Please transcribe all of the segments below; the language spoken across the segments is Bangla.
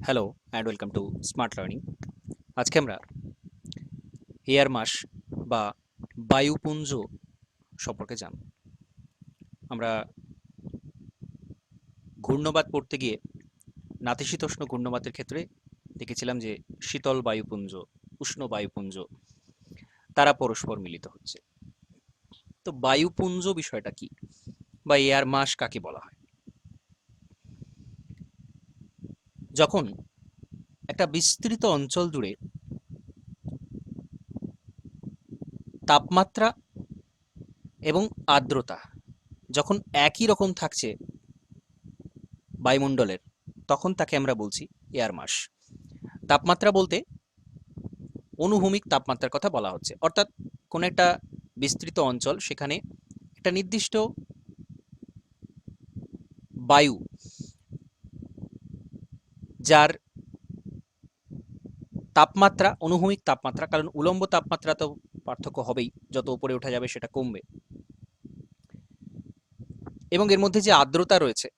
Hello and welcome to smart learning. আজকে আমরা এয়ার মাস বা বায়ুপুঞ্জ সম্পর্কে জানব। আমরা ঘূর্ণবাত পড়তে গিয়ে নাতিশীতোষ্ণ ঘূর্ণবাতের ক্ষেত্রে দেখেছিলাম যে শীতল বায়ুপুঞ্জ, উষ্ণ বায়ুপুঞ্জ তারা পরস্পর মিলিত হচ্ছে। তো বায়ুপুঞ্জ বিষয়টা কি বা এয়ার মাস কাকে বলা হয়? যখন একটা বিস্তৃত অঞ্চল জুড়ে তাপমাত্রা এবং আর্দ্রতা যখন একই রকম থাকছে বায়ুমণ্ডলের, তখন তাকে আমরা বলছি এয়ার মাস। তাপমাত্রা বলতে অনুভূমিক তাপমাত্রার কথা বলা হচ্ছে, অর্থাৎ কোন একটা বিস্তৃত অঞ্চল, সেখানে একটা নির্দিষ্ট বায়ু যার তাপমাত্রা অনুভূমিক তাপমাত্রা, কারণ উলম্ব তাপমাত্রা তো পার্থক্য হবেই, যত উপরে ওঠা যাবে সেটা কমবে, এবং এর মধ্যে যে আর্দ্রতা রয়েছে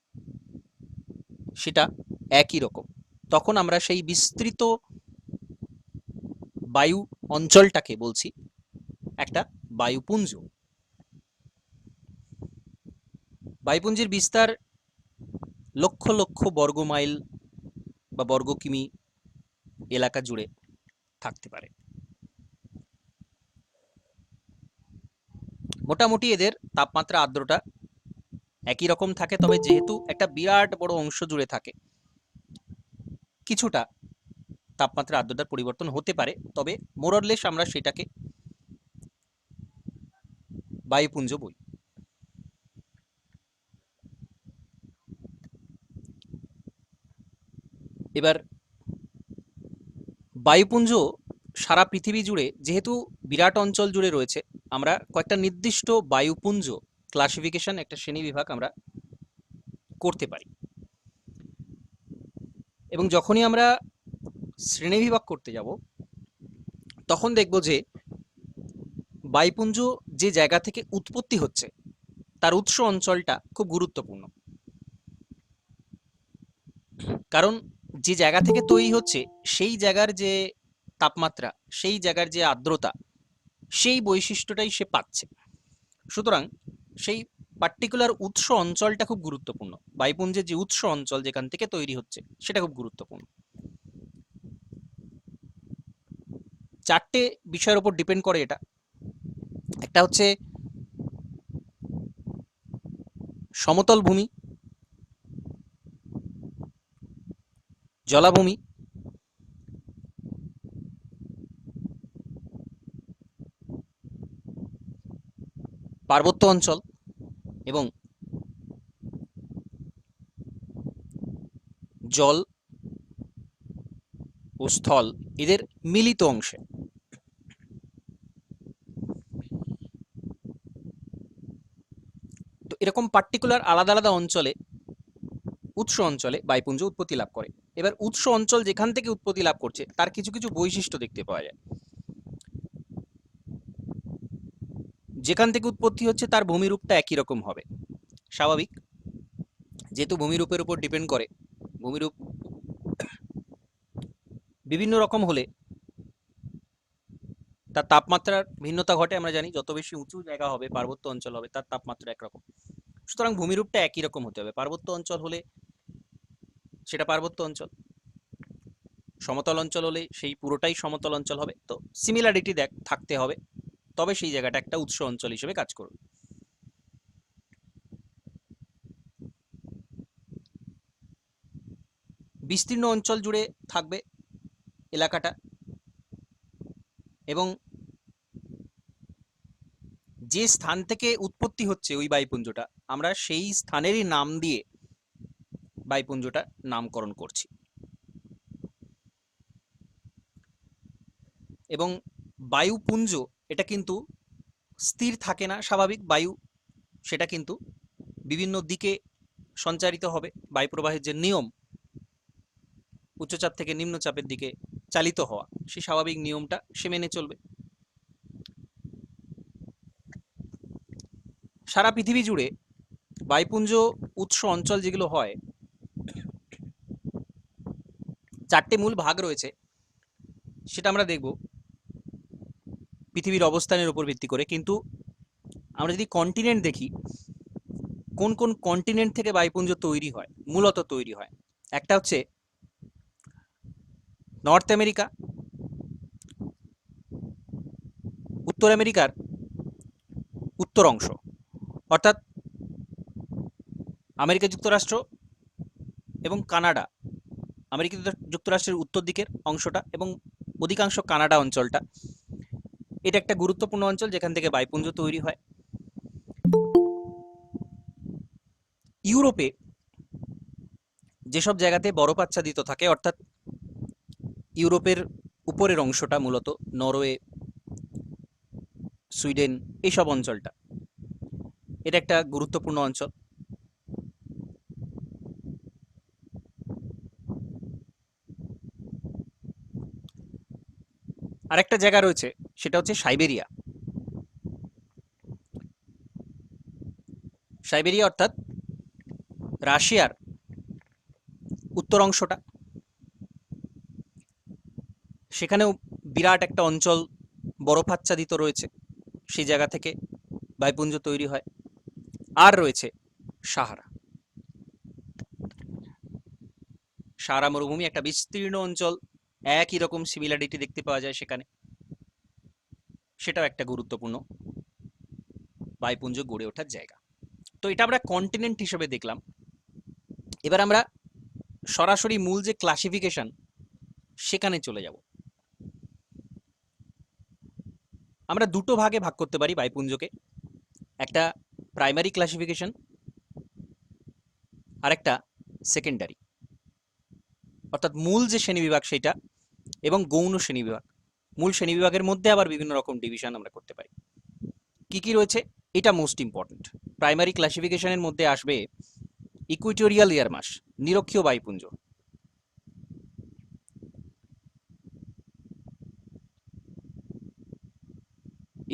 সেটা একই রকম, তখন আমরা সেই বিস্তৃত বায়ু অঞ্চলটাকে বলছি একটা বায়ুপুঞ্জ। বায়ুপুঞ্জের বিস্তার লক্ষ লক্ষ বর্গ মাইল বা বর্গ কিমি এলাকা জুড়ে থাকতে পারে। মোটামুটি এদের তাপমাত্রা আর্দ্রতা একই রকম থাকে, তবে যেহেতু একটা বিরাট বড় অংশ জুড়ে থাকে, কিছুটা তাপমাত্রা আর্দ্রতার পরিবর্তন হতে পারে, তবে মোরলেস আমরা সেটাকে বায়ুপুঞ্জ বলি। এবার বায়ুপুঞ্জ সারা পৃথিবী জুড়ে যেহেতু বিরাট অঞ্চল জুড়ে রয়েছে, আমরা কয়েকটা নির্দিষ্ট বায়ুপুঞ্জ ক্লাসিফিকেশন, একটা শ্রেণীবিভাগ আমরা করতে পারি। এবং যখনই আমরা শ্রেণীবিভাগ করতে যাব, তখন দেখব যে বায়ুপুঞ্জ যে জায়গা থেকে উৎপত্তি হচ্ছে তার উৎস অঞ্চলটা খুব গুরুত্বপূর্ণ। কারণ যে জায়গা থেকে তৈরি হচ্ছে সেই জায়গার যে তাপমাত্রা, সেই জায়গার যে আর্দ্রতা, সেই বৈশিষ্ট্যটাই সে পাচ্ছে। সুতরাং সেই পার্টিকুলার উৎস অঞ্চলটা খুব গুরুত্বপূর্ণ। বায়ুপুঞ্জের যে উৎস অঞ্চল যেখান থেকে তৈরি হচ্ছে সেটা খুব গুরুত্বপূর্ণ। চারটে বিষয়ের উপর ডিপেন্ড করে এটা। একটা হচ্ছে সমতল ভূমি, জলাভূমি, পার্বত্য অঞ্চল এবং জল ও স্থল, এদের মিলিত অংশে। তো এরকম পার্টিকুলার আলাদা আলাদা অঞ্চলে, উৎস অঞ্চলে বায়ুপুঞ্জ উৎপত্তি লাভ করে। এবার উৎস অঞ্চল যেখান থেকে উৎপত্তি লাভ করছে তার কিছু কিছু বৈশিষ্ট্য দেখতে পাওয়া যায়। যেখান থেকে উৎপত্তি হচ্ছে তার ভূমিরূপটা একই রকম হবে, স্বাভাবিক, যেহেতু ভূমিরূপের উপর ডিপেন্ড করে। ভূমিরূপ বিভিন্ন রকম হলে তার তাপমাত্রার ভিন্নতা ঘটে। আমরা জানি যত বেশি উঁচু জায়গা হবে, পার্বত্য অঞ্চল হবে, তার তাপমাত্রা একরকম। সুতরাং ভূমিরূপটা একই রকম হতে হবে। পার্বত্য অঞ্চল হলে সেটা পার্বত্য অঞ্চল, সমতল অঞ্চল হলে সেই পুরোটাই সমতল অঞ্চল হবে। তো সিমিলারিটি থাকতে হবে, তবে সেই জায়গাটা একটা উৎস অঞ্চল হিসেবে কাজ করবে। বিস্তীর্ণ অঞ্চল জুড়ে থাকবে এলাকাটা, এবং যে স্থান থেকে উৎপত্তি হচ্ছে ওই বায়ুপুঞ্জটা, আমরা সেই স্থানেরই নাম দিয়ে বায়ুপুঞ্জটা নামকরণ করছি। এবং বায়ুপুঞ্জ এটা কিন্তু স্থির থাকে না, স্বাভাবিক বায়ু সেটা কিন্তু বিভিন্ন দিকে সঞ্চারিত হবে। বায়ুপ্রবাহের যে নিয়ম, উচ্চচাপ থেকে নিম্নচাপের দিকে চালিত হওয়া, সেই স্বাভাবিক নিয়মটা সে মেনে চলবে। সারা পৃথিবী জুড়ে বায়ুপুঞ্জ উৎস অঞ্চল যেগুলো হয়, চারটে মূল ভাগ রয়েছে, সেটা আমরা দেখব পৃথিবীর অবস্থানের উপর ভিত্তি করে। কিন্তু আমরা যদি কন্টিনেন্ট দেখি, কোন কোন কন্টিনেন্ট থেকে বায়ুপুঞ্জ তৈরি হয়, মূলত তৈরি হয়, একটা হচ্ছে নর্থ আমেরিকা, উত্তর আমেরিকার উত্তর অংশ অর্থাৎ আমেরিকা যুক্তরাষ্ট্র এবং কানাডা, আমেরিকা যুক্তরাষ্ট্রের উত্তর দিকের অংশটা এবং অধিকাংশ কানাডা অঞ্চলটা, এটা একটা গুরুত্বপূর্ণ অঞ্চল যেখান থেকে বায়ুপুঞ্জ তৈরি হয়। ইউরোপে যেসব জায়গাতে বরফ আচ্ছাদিত থাকে, অর্থাৎ ইউরোপের উপরের অংশটা, মূলত নরওয়ে, সুইডেন, এইসব অঞ্চলটা, এটা একটা গুরুত্বপূর্ণ অঞ্চল। আরেকটা জায়গা রয়েছে, সেটা হচ্ছে সাইবেরিয়া। সাইবেরিয়া অর্থাৎ রাশিয়ার উত্তর অংশটা, সেখানেও বিরাট একটা অঞ্চল বরফাচ্ছাদিত রয়েছে, সেই জায়গা থেকে বায়ুপুঞ্জ তৈরি হয়। আর রয়েছে সাহারা। সাহারা মরুভূমি একটা বিস্তীর্ণ অঞ্চল, একই রকম সিমিলারিটি দেখতে পাওয়া যায় সেখানে, সেটাও একটা গুরুত্বপূর্ণ বায়ুপুঞ্জ গড়ে ওঠার জায়গা। তো এটা আমরা কন্টিনেন্ট হিসেবে দেখলাম। এবার আমরা সরাসরি মূল যে ক্লাসিফিকেশন, সেখানে চলে যাব। আমরা দুটো ভাগে ভাগ করতে পারি বায়ুপুঞ্জকে, একটা প্রাইমারি ক্লাসিফিকেশন আর একটা সেকেন্ডারি, অর্থাৎ মূল যে শ্রেণীবিভাগ সেটা, এবং গৌণ শ্রেণীবিভাগ। মূল শ্রেণীবিভাগের মধ্যে আবার বিভিন্ন রকম ডিভিশন আমরা করতে পারি। কি কি রয়েছে, এটা মোস্ট ইম্পর্টেন্ট। প্রাইমারি ক্লাসিফিকেশনের মধ্যে আসবে ইকুইটোরিয়াল এয়ার মাস, নিরক্ষীয় বায়ুপুঞ্জ,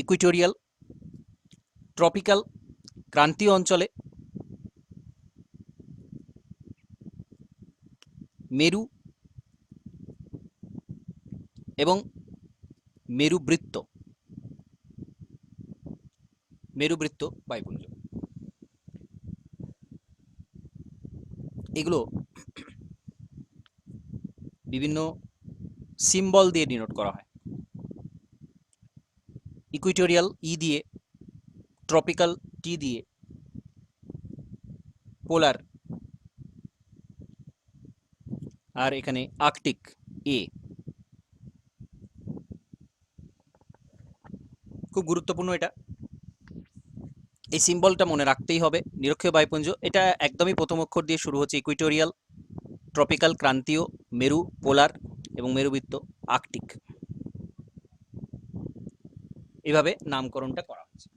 ইকুইটোরিয়াল, ট্রপিক্যাল, ক্রান্তীয় অঞ্চলে, মেরু এবং মেরুবৃত্ত, মেরুবৃত্ত বায়ুপুঞ্জ। এগুলো বিভিন্ন সিম্বল দিয়ে ডিনোট করা হয়। ইকুইটোরিয়াল ই দিয়ে, ট্রপিক্যাল টি দিয়ে, পোলার আর এখানে আর্কটিক এ। খুব গুরুত্বপূর্ণ এটা, এই সিম্বলটা মনে রাখতেই হবে। নিরক্ষীয় বায়ুপুঞ্জ, এটা একদমই প্রথম অক্ষর দিয়ে শুরু হচ্ছে, ইকুইটোরিয়াল, ট্রপিক্যাল, ক্রান্তীয়, মেরু, পোলার এবং মেরুবৃত্ত, আর্কটিক, এভাবে নামকরণটা করা হচ্ছে।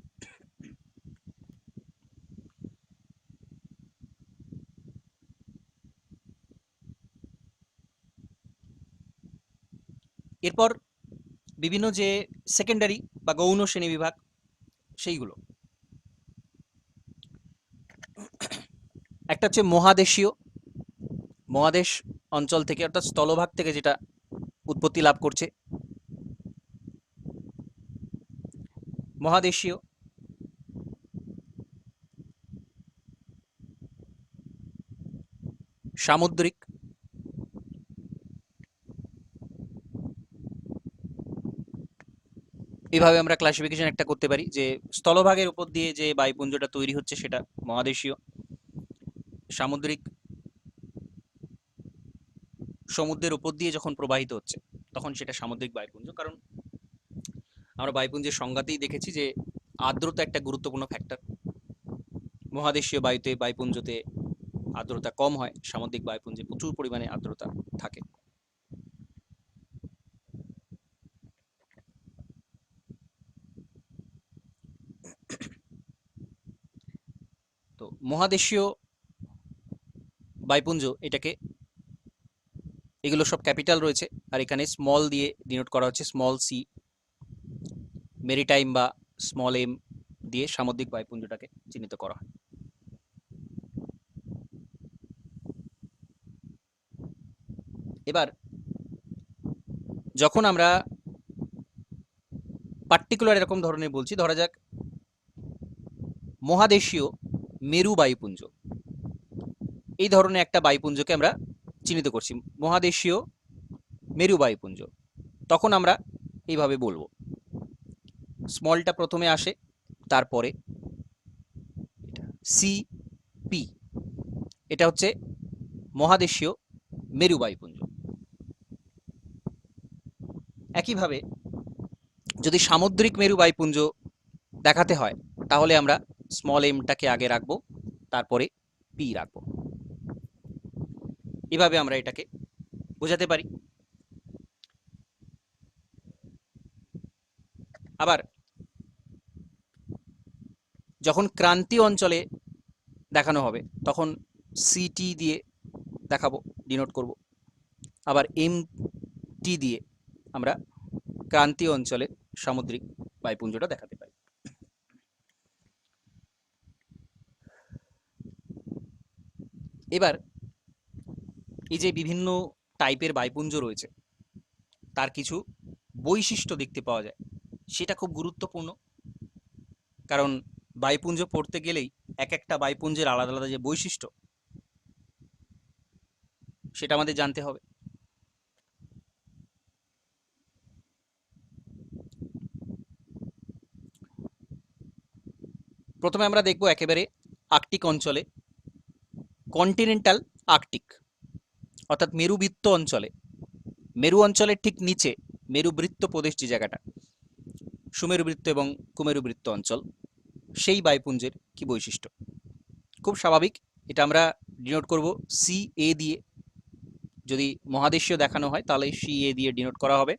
এরপর বিভিন্ন যে সেকেন্ডারি বা গৌণ শ্রেণীবিভাগ, সেইগুলো একটা হচ্ছে মহাদেশীয়, মহাদেশ অঞ্চল থেকে অর্থাৎ স্থলভাগ থেকে যেটা উৎপত্তি লাভ করছে, মহাদেশীয়। সামুদ্রিক, এভাবে আমরা ক্লাসিফিকেশন একটা করতে পারি যে স্থলভাগের উপর দিয়ে যে বায়ুপুঞ্জটা তৈরি হচ্ছে সেটা মহাদেশীয়, সামুদ্রিক, সমুদ্রের উপর দিয়ে যখন প্রবাহিত হচ্ছে তখন সেটা সামুদ্রিক বায়ুপুঞ্জ। কারণ আমরা বায়ুপুঞ্জের সংজ্ঞাতেই দেখেছি যে আর্দ্রতা একটা গুরুত্বপূর্ণ ফ্যাক্টর। মহাদেশীয় বায়ুতে, বায়ুপুঞ্জতে আর্দ্রতা কম হয়, সামুদ্রিক বায়ুপুঞ্জে প্রচুর পরিমাণে আর্দ্রতা থাকে। তো মহাদেশীয় বায়ুপুঞ্জ, এটাকে, এগুলো সব ক্যাপিটাল রয়েছে, আর এখানে স্মল দিয়ে ডিনোট করা হচ্ছে, স্মল সি, মেরিটাইম বা স্মল এম দিয়ে সামুদ্রিক বায়ুপুঞ্জটাকে চিহ্নিত করা হয়। এবার যখন আমরা পার্টিকুলার এরকম ধরনের বলছি, ধরা যাক মহাদেশীয় মেরু বায়ুপুঞ্জ, এই ধরনের একটা বায়ুপুঞ্জকে আমরা চিহ্নিত করছি, মহাদেশীয় মেরু বায়ুপুঞ্জ, তখন আমরা এইভাবে বলবো, স্মলটা প্রথমে আসে, তারপরে সি পি, এটা হচ্ছে মহাদেশীয় মেরু বায়ুপুঞ্জ। একইভাবে যদি সামুদ্রিক মেরু বায়ুপুঞ্জ দেখাতে হয়, তাহলে আমরা স্মল এমটাকে আগে রাখবো, তারপরে পি রাখবো। এভাবে আমরা এটাকে বোঝাতে পারি। আবার যখন ক্রান্তীয় অঞ্চলে দেখানো হবে, তখন সিটি দিয়ে দেখাবো, ডিনোট করব। আবার এম টি দিয়ে আমরা ক্রান্তীয় অঞ্চলে সামুদ্রিক বায়ুপুঞ্জটা দেখাতে পারি। এবার এই যে বিভিন্ন টাইপের বায়ুপুঞ্জ রয়েছে, তার কিছু বৈশিষ্ট্য দেখতে পাওয়া যায়, সেটা খুব গুরুত্বপূর্ণ। কারণ বায়ুপুঞ্জ পড়তে গেলেই এক একটা বায়ুপুঞ্জের আলাদা আলাদা যে বৈশিষ্ট্য, সেটা আমাদের জানতে হবে। প্রথমে আমরা দেখব একেবারে আর্কটিক অঞ্চলে, কন্টিনেন্টাল আর্কটিক, অর্থাৎ মেরুবৃত্ত অঞ্চলে, মেরু অঞ্চলের ঠিক নিচে মেরুবৃত্ত প্রদেশ, যে জায়গাটা সুমেরুবৃত্ত এবং কুমেরুবৃত্ত অঞ্চল, সেই বায়ুপুঞ্জের কি বৈশিষ্ট্য। খুব স্বাভাবিক, এটা আমরা ডিনোট করব সি এ দিয়ে। যদি মহাদেশীয় দেখানো হয় তাহলে সি এ দিয়ে ডিনোট করা হবে।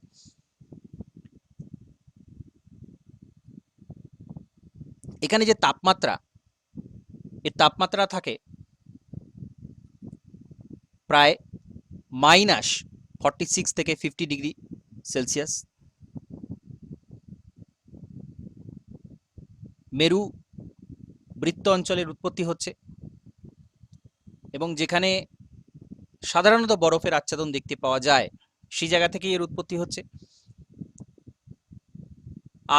এখানে যে তাপমাত্রা, এর তাপমাত্রা থাকে প্রায় -46 থেকে 50 ডিগ্রি সেলসিয়াস। মেরু বৃত্ত অঞ্চলের উৎপত্তি হচ্ছে, এবং যেখানে সাধারণত বরফের আচ্ছাদন দেখতে পাওয়া যায়, সেই জায়গা থেকেই এর উৎপত্তি হচ্ছে।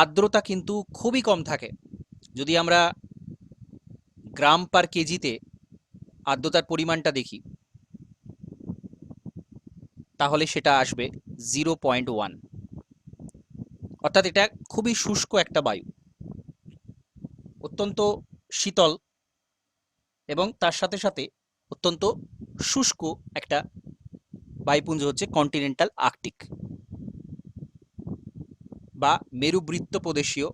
আর্দ্রতা কিন্তু খুবই কম থাকে। যদি আমরা গ্রাম পার কেজিতে আর্দ্রতার পরিমাণটা দেখি, তাহলে সেটা আসবে 0.1, অর্থাৎ এটা খুবই শুষ্ক একটা বায়ু, অত্যন্ত শীতল এবং তার সাথে সাথে অত্যন্ত শুষ্ক একটা বায়ুপুঞ্জ হচ্ছে কন্টিনেন্টাল আর্কটিক বা মেরুবৃত্ত প্রদেশীয়,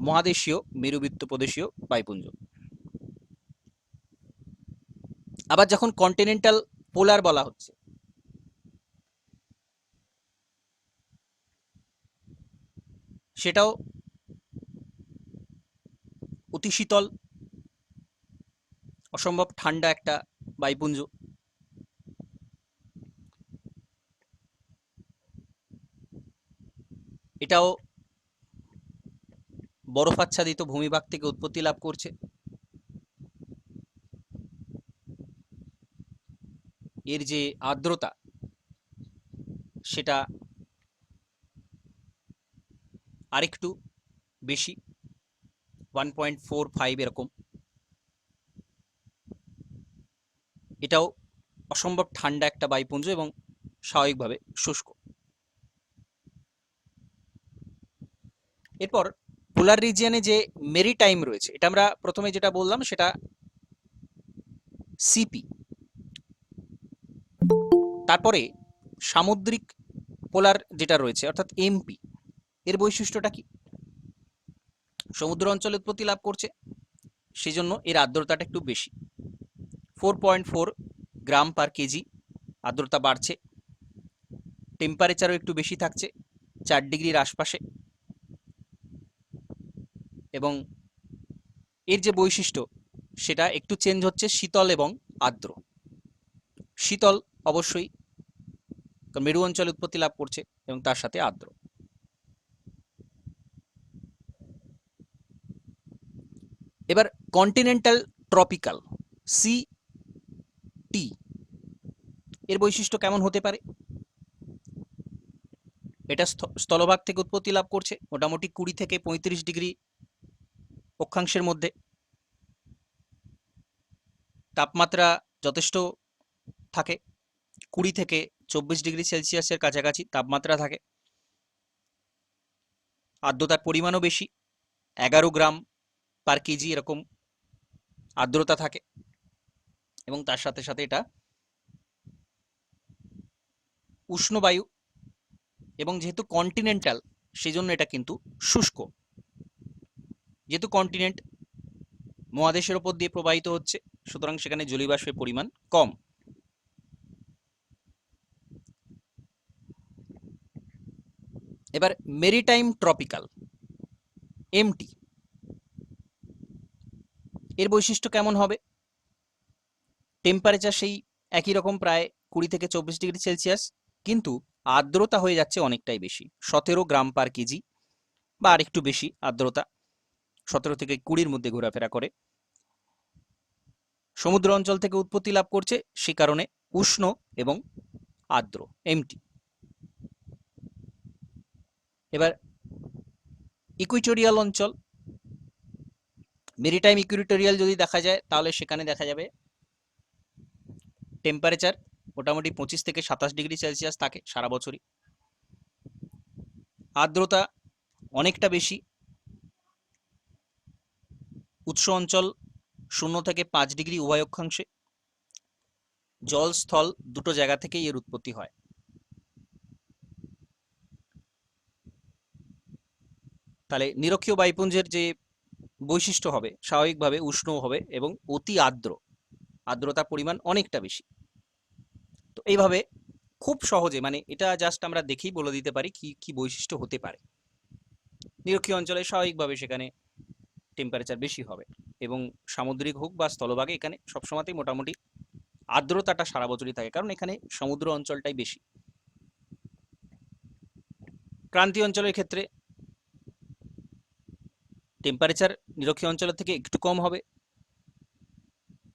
মহাদেশীয় মেরুবৃত্ত প্রদেশীয় বায়ুপুঞ্জ। আবার যখন কন্টিনেন্টাল পোলার বলা হচ্ছে, সেটাও অতি শীতল, অসম্ভব ঠান্ডা একটা বায়ুপুঞ্জ। এটাও বরফাচ্ছাদিত ভূমিভাগ থেকে উৎপত্তি লাভ করছে। এর যে আর্দ্রতা, সেটা আরেকটু বেশি, 1.45 এরকম। এটাও অসম্ভব ঠান্ডা একটা বায়ুপুঞ্জ এবং স্বাভাবিকভাবে শুষ্ক। এরপর পোলার রিজিয়নে যে মেরিটাইম রয়েছে, এটা আমরা প্রথমে যেটা বললাম সেটা সিপি। তারপরে সামুদ্রিক পোলার যেটা রয়েছে অর্থাৎ এমপি, এর বৈশিষ্ট্যটা কি? সমুদ্র অঞ্চলে উৎপত্তি লাভ করছে, সেই জন্য এর আর্দ্রতাটা একটু বেশি, 4.4 গ্রাম পার কেজি আর্দ্রতা বাড়ছে। টেম্পারেচারও একটু বেশি থাকছে, 4 ডিগ্রির আশপাশে। এবং এর যে বৈশিষ্ট্য, সেটা একটু চেঞ্জ হচ্ছে, শীতল এবং আর্দ্র। শীতল অবশ্যই, মেরু অঞ্চলে উৎপত্তি লাভ করছে, এবং তার সাথে আর্দ্র। এবার কন্টিনেন্টাল ট্রপিক্যাল, সি টি, এর বৈশিষ্ট্য কেমন হতে পারে? এটা স্থলভাগ থেকে উৎপত্তি লাভ করছে, মোটামুটি 20 থেকে 35 ডিগ্রি অক্ষাংশের মধ্যে। তাপমাত্রা যথেষ্ট থাকে, 20 থেকে 24 ডিগ্রি সেলসিয়াসের কাছাকাছি তাপমাত্রা থাকে। আর্দ্রতার পরিমাণও বেশি, 11 গ্রাম পার কেজি এরকম আর্দ্রতা থাকে, এবং তার সাথে সাথে এটা উষ্ণ বায়ু, এবং যেহেতু কন্টিনেন্টাল সেই জন্য এটা কিন্তু শুষ্ক। যেহেতু কন্টিনেন্ট মহাদেশের ওপর দিয়ে প্রবাহিত হচ্ছে, সুতরাং সেখানে জলীয়বাষ্পের পরিমাণ কম। এবার মেরিটাইম ট্রপিক্যাল, এমটি, এর বৈশিষ্ট্য কেমন হবে? টেম্পারেচার সেই একই রকম, প্রায় 20 থেকে 24 ডিগ্রি সেলসিয়াস, কিন্তু আর্দ্রতা হয়ে যাচ্ছে অনেকটাই বেশি, 17 গ্রাম পার কেজি বা আর একটু বেশি আর্দ্রতা, 17 থেকে 20-র মধ্যে ঘোরাফেরা করে। সমুদ্র অঞ্চল থেকে উৎপত্তি লাভ করছে, সে কারণে উষ্ণ এবং আর্দ্র, এমটি। এবার ইকুইটোরিয়াল অঞ্চল, মেরিটাইম ইকুইটোরিয়াল যদি দেখা যায়, তাহলে সেখানে দেখা যাবে টেম্পারেচার মোটামুটি 25 থেকে 27 ডিগ্রি সেলসিয়াস থাকে সারা বছরই। আর্দ্রতা অনেকটা বেশি, উৎস অঞ্চল 0 থেকে 5 ডিগ্রি উভয় অক্ষাংশে, জল স্থল দুটো জায়গা থেকেই এর উৎপত্তি হয়। তাহলে নিরক্ষীয় বায়ুপুঞ্জের যে বৈশিষ্ট্য হবে, স্বাভাবিকভাবে উষ্ণ হবে এবং অতি আর্দ্র, আর্দ্রতার পরিমাণ অনেকটা বেশি। তো এইভাবে খুব সহজে, মানে এটা জাস্ট আমরা দেখেই বলে দিতে পারি কি কি বৈশিষ্ট্য হতে পারে। নিরক্ষীয় অঞ্চলে স্বাভাবিকভাবে সেখানে টেম্পারেচার বেশি হবে, এবং সামুদ্রিক হোক বা স্থলভাগে এখানে সবসময়তেই মোটামুটি আর্দ্রতাটা সারা বছরই থাকে, কারণ এখানে সমুদ্র অঞ্চলটাই বেশি। ক্রান্তীয় অঞ্চলের ক্ষেত্রে টেম্পারেচার নিরক্ষীয় অঞ্চলের থেকে একটু কম হবে,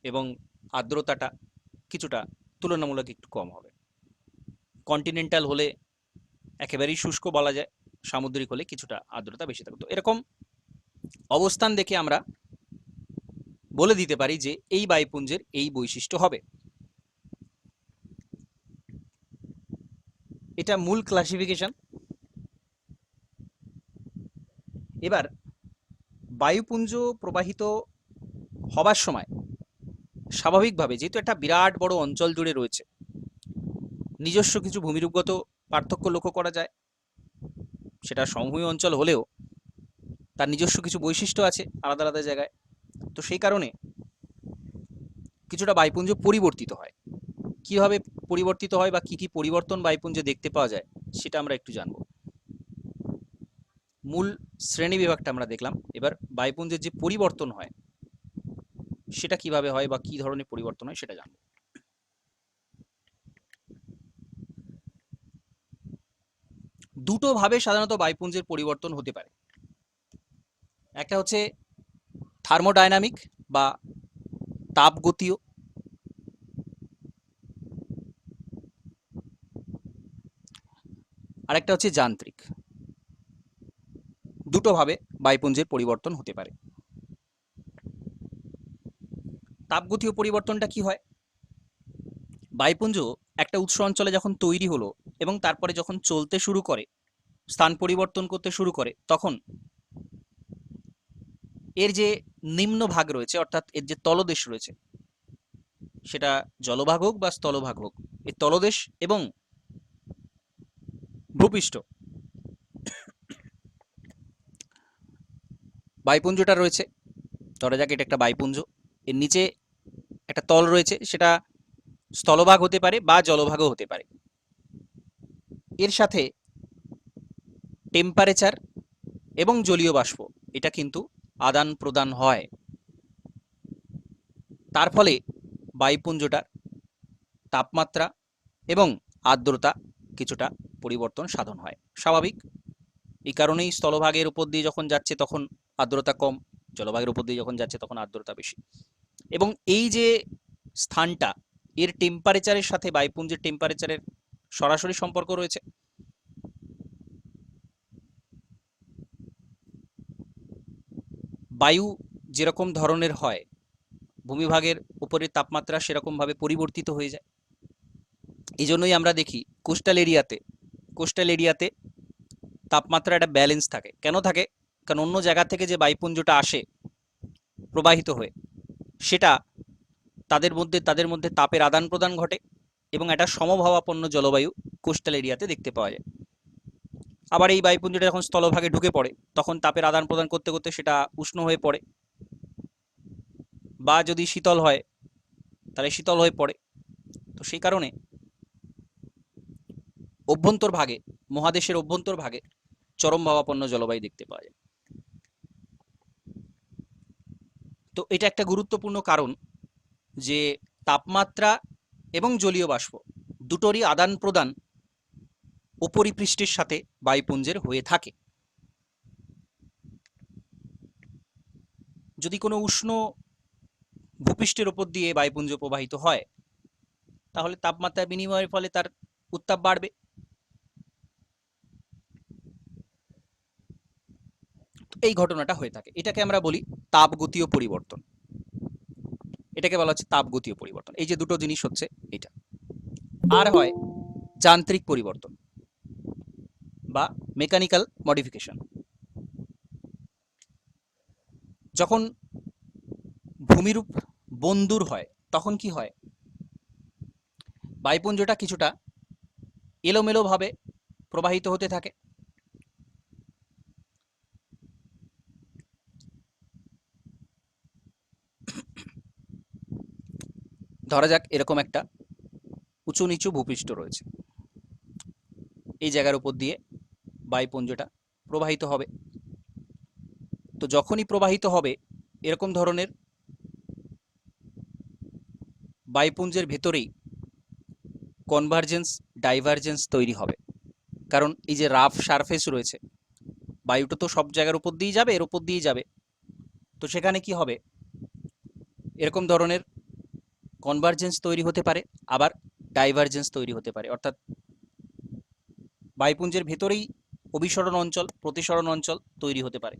এবং আর্দ্রতাটা কিছুটা তুলনামূলক একটু কম হবে। কন্টিনেন্টাল হলে একেবারেই শুষ্ক বলা যায়, সামুদ্রিক হলে কিছুটা আর্দ্রতা বেশি থাকে। তো এরকম অবস্থান দেখে আমরা বলে দিতে পারি যে এই বায়ুপুঞ্জের এই বৈশিষ্ট্য হবে। এটা মূল ক্লাসিফিকেশন। এবার বায়ুপুঞ্জ প্রবাহিত হবার সময় স্বাভাবিকভাবে, যেহেতু একটা বিরাট বড় অঞ্চল জুড়ে রয়েছে, নিজস্ব কিছু ভূমিরূপগত পার্থক্য লক্ষ্য করা যায়। সেটা সমভূমি অঞ্চল হলেও তার নিজস্ব কিছু বৈশিষ্ট্য আছে আলাদা আলাদা জায়গায়। তো সেই কারণে কিছুটা বায়ুপুঞ্জ পরিবর্তিত হয়। কিভাবে পরিবর্তিত হয় বা কি কি পরিবর্তন বায়ুপুঞ্জে দেখতে পাওয়া যায়, সেটা আমরা একটু জানবো। মূল শ্রেণী বিভাগটা আমরা দেখলাম, এবার বায়ুপুঞ্জের যে পরিবর্তন হয় সেটা কিভাবে হয় বা কি ধরনের পরিবর্তন হয় সেটা জানবো। দুটো ভাবে সাধারণত বায়ুপুঞ্জের পরিবর্তন হতে পারে। একটা হচ্ছে থার্মোডাইনামিক বা তাপগতীয়, আরেকটা হচ্ছে যান্ত্রিক। দুটো ভাবে বায়ুপুঞ্জের পরিবর্তন হতে পারে। তাপগতীয় পরিবর্তনটা কি হয়? বায়ুপুঞ্জ একটা উৎস অঞ্চলে যখন তৈরি হলো এবং তারপরে যখন চলতে শুরু করে, স্থান পরিবর্তন করতে শুরু করে, তখন এর যে নিম্ন ভাগ রয়েছে, অর্থাৎ এর যে তলদেশ রয়েছে, সেটা জলভাগ হোক বা স্থলভাগ হোক, এই তলদেশ এবং ভূপৃষ্ঠ, বায়ুপুঞ্জটা রয়েছে, ধরা যাক এটা একটা বায়ুপুঞ্জ, এর নিচে একটা তল রয়েছে, সেটা স্থলভাগ হতে পারে বা জলভাগও হতে পারে। এর সাথে টেম্পারেচার এবং জলীয় বাষ্প এটা কিন্তু আদান প্রদান হয়। তার ফলে বায়ুপুঞ্জটার তাপমাত্রা এবং আর্দ্রতা কিছুটা পরিবর্তন সাধন হয়, স্বাভাবিক। এই কারণেই স্থলভাগের উপর দিয়ে যখন যাচ্ছে তখন আর্দ্রতা কম, জলভাগের উপর দিয়ে যখন যাচ্ছে তখন আর্দ্রতা বেশি। এবং এই যে স্থানটা, এর টেম্পারেচারের সাথে বায়ুপুঞ্জের টেম্পারেচারের সরাসরি সম্পর্ক রয়েছে। বায়ু যেরকম ধরনের হয়, ভূমিভাগের উপরের তাপমাত্রা সেরকমভাবে পরিবর্তিত হয়ে যায়। এই জন্যই আমরা দেখি কোস্টাল এরিয়াতে তাপমাত্রা একটা ব্যালেন্স থাকে। কেন থাকে? কারণ অন্য জায়গা থেকে যে বায়ুপুঞ্জটা আসে প্রবাহিত হয়ে, সেটা তাদের মধ্যে তাপের আদান প্রদান ঘটে এবং একটা সমভাবাপন্ন জলবায়ু কোস্টাল এরিয়াতে দেখতে পাওয়া যায়। আবার এই বায়ুপুঞ্জটা যখন স্থলভাগে ঢুকে পড়ে, তখন তাপের আদান প্রদান করতে করতে সেটা উষ্ণ হয়ে পড়ে, বা যদি শীতল হয় তাহলে শীতল হয়ে পড়ে। তো সেই কারণে অভ্যন্তরভাগে, মহাদেশের অভ্যন্তরভাগে চরম ভাবাপন্ন জলবায়ু দেখতে পাওয়া যায়। তো এটা একটা গুরুত্বপূর্ণ কারণ যে তাপমাত্রা এবং জলীয় বাষ্প দুটোরই আদান প্রদান উপরিপৃষ্ঠের সাথে বায়ুপুঞ্জের হয়ে থাকে। যদি কোনো উষ্ণ ভূপৃষ্ঠের ওপর দিয়ে বায়ুপুঞ্জ প্রবাহিত হয়, তাহলে তাপমাত্রার বিনিময়ের ফলে তার উত্তাপ বাড়বে। এই ঘটনাটা হয়ে থাকে, এটাকে আমরা বলি তাপগতীয় পরিবর্তন। এটাকে বলা হচ্ছে তাপগতীয় পরিবর্তন। এই যে দুটো জিনিস হচ্ছে এটা। আর হয় যান্ত্রিক পরিবর্তন বা মেকানিক্যাল মডিফিকেশন। যখন ভূমিরূপ বন্দুর হয়, তখন কি হয়? বায়ুপুঞ্জটা কিছুটা এলোমেলোভাবে প্রবাহিত হতে থাকে। ধরা যাক এরকম একটা উঁচু নিচু ভূপৃষ্ঠ রয়েছে, এই জায়গার উপর দিয়ে বায়ুপুঞ্জটা প্রবাহিত হবে। তো যখনই প্রবাহিত হবে, এরকম ধরনের বায়ুপুঞ্জের ভেতরেই কনভার্জেন্স ডাইভারজেন্স তৈরি হবে। কারণ এই যে রাফ সারফেস রয়েছে, বায়ুটা তো সব জায়গার উপর দিয়েই যাবে, এর উপর দিয়েই যাবে। তো সেখানে কি হবে? এরকম ধরনের কনভার্জেন্স তৈরি হতে পারে, আবার ডাইভারজেন্স তৈরি হতে পারে। অর্থাৎ বায়ুপুঞ্জের ভেতরেই অভিসরণ অঞ্চল, প্রতিসরণ অঞ্চল তৈরি হতে পারে।